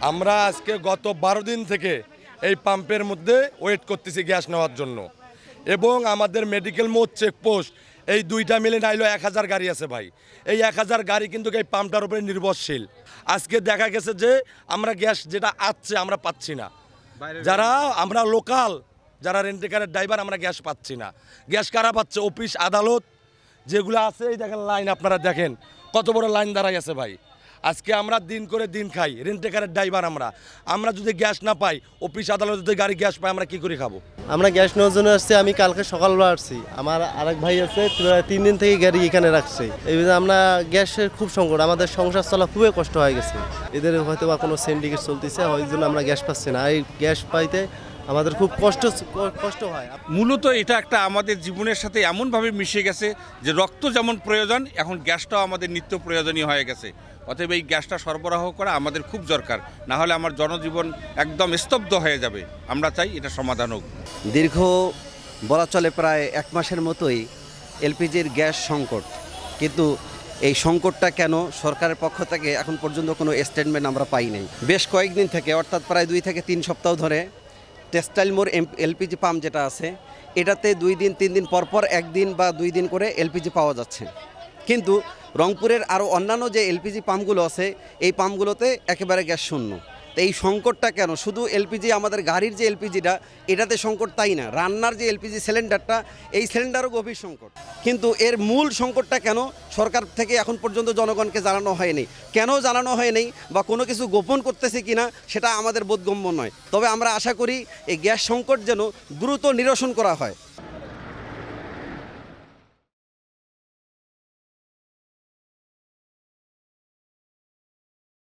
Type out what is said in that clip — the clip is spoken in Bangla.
আমরা আজকে গত 12 দিন থেকে এই পাম্পের মধ্যে ওয়েট করতেছি গ্যাস নেওয়ার জন্য, এবং আমাদের মেডিকেল মোড় চেকপোস্ট এই দুইটা মিলে নাইলো 1000 গাড়ি আছে ভাই। এই 1000 গাড়ি কিন্তু এই পাম্পটার উপরে নির্ভরশীল। আজকে দেখা গেছে যে আমরা গ্যাস যেটা আসছে আমরা পাচ্ছি না, যারা আমরা লোকাল যারা রেন্টেকারের ড্রাইভার আমরা গ্যাস পাচ্ছি না। গ্যাস কারা পাচ্ছে? অফিস আদালত যেগুলো আছে, এই দেখেন লাইন, আপনারা দেখেন কত বড় লাইন দাঁড়াই আছে ভাই। আজকে আমরা দিন করে দিন খাই, রেন্টেকারের ড্রাইভার আমরা যদি গ্যাস না পাই, অফিস আদালত যদি গাড়ি গ্যাস পাই, আমরা কি করে খাবো? আমরা গ্যাস নেওয়ার জন্য আসছি। আমি কালকে সকালবেলা আসছি, আমার আরেক ভাই আছে 3 দিন থেকে গাড়ি এখানে রাখছে। এই জন্য আমরা গ্যাসের খুব সংকট, আমাদের সংসার চলা খুবই কষ্ট হয়ে গেছে। এদের হয়তো বা কোনো সিন্ডিকেট চলতেছে, ওই জন্য আমরা গ্যাস পাচ্ছি না। এই গ্যাস পাইতে আমাদের খুব কষ্ট হয়। মূলত এটা একটা আমাদের জীবনের সাথে এমনভাবে মিশে গেছে যে রক্ত যেমন প্রয়োজন, এখন গ্যাসটাও আমাদের নিত্য প্রয়োজনীয় হয়ে গেছে। অতএব এই গ্যাসটা সরবরাহ করা আমাদের খুব দরকার, না হলে আমার জনজীবন একদম স্তব্ধ হয়ে যাবে। আমরা চাই এটা সমাধান হোক। দীর্ঘ বলা চলে প্রায় 1 মাসের মতোই এলপিজির গ্যাস সংকট, কিন্তু এই সংকটটা কেন সরকারের পক্ষ থেকে এখন পর্যন্ত কোনো স্টেটমেন্ট আমরা পাই নাই। বেশ কয়েকদিন থেকে, অর্থাৎ প্রায় 2 থেকে 3 সপ্তাহ ধরে টেক্সটাইল মোড় এলপিজি পাম্প যেটা আছে, এটাতে 2 দিন 3 দিন পরপর 1 দিন বা 2 দিন করে এলপিজি পাওয়া যাচ্ছে। কিন্তু রংপুরের আরও অন্যান্য যে এলপিজি পাম্পগুলো আছে, এই পাম্পগুলোতে একেবারে গ্যাস শূন্য। তো এই সংকটটা কেন? শুধু এলপিজি, আমাদের গাড়ির যে এলপিজিটা এটাতে সংকট তাই না, রান্নার যে এলপিজি সিলিন্ডারটা, এই সিলিন্ডারও গভীর সংকট। কিন্তু এর মূল সংকটটা কেন সরকার থেকে এখন পর্যন্ত জনগণকে জানানো হয়নি। কেন জানানো হয়নি বা কোনো কিছু গোপন করতেছে কিনা সেটা আমাদের বোধগম্য নয়। তবে আমরা আশা করি এই গ্যাস সংকট যেন দ্রুত নিরসন করা হয়।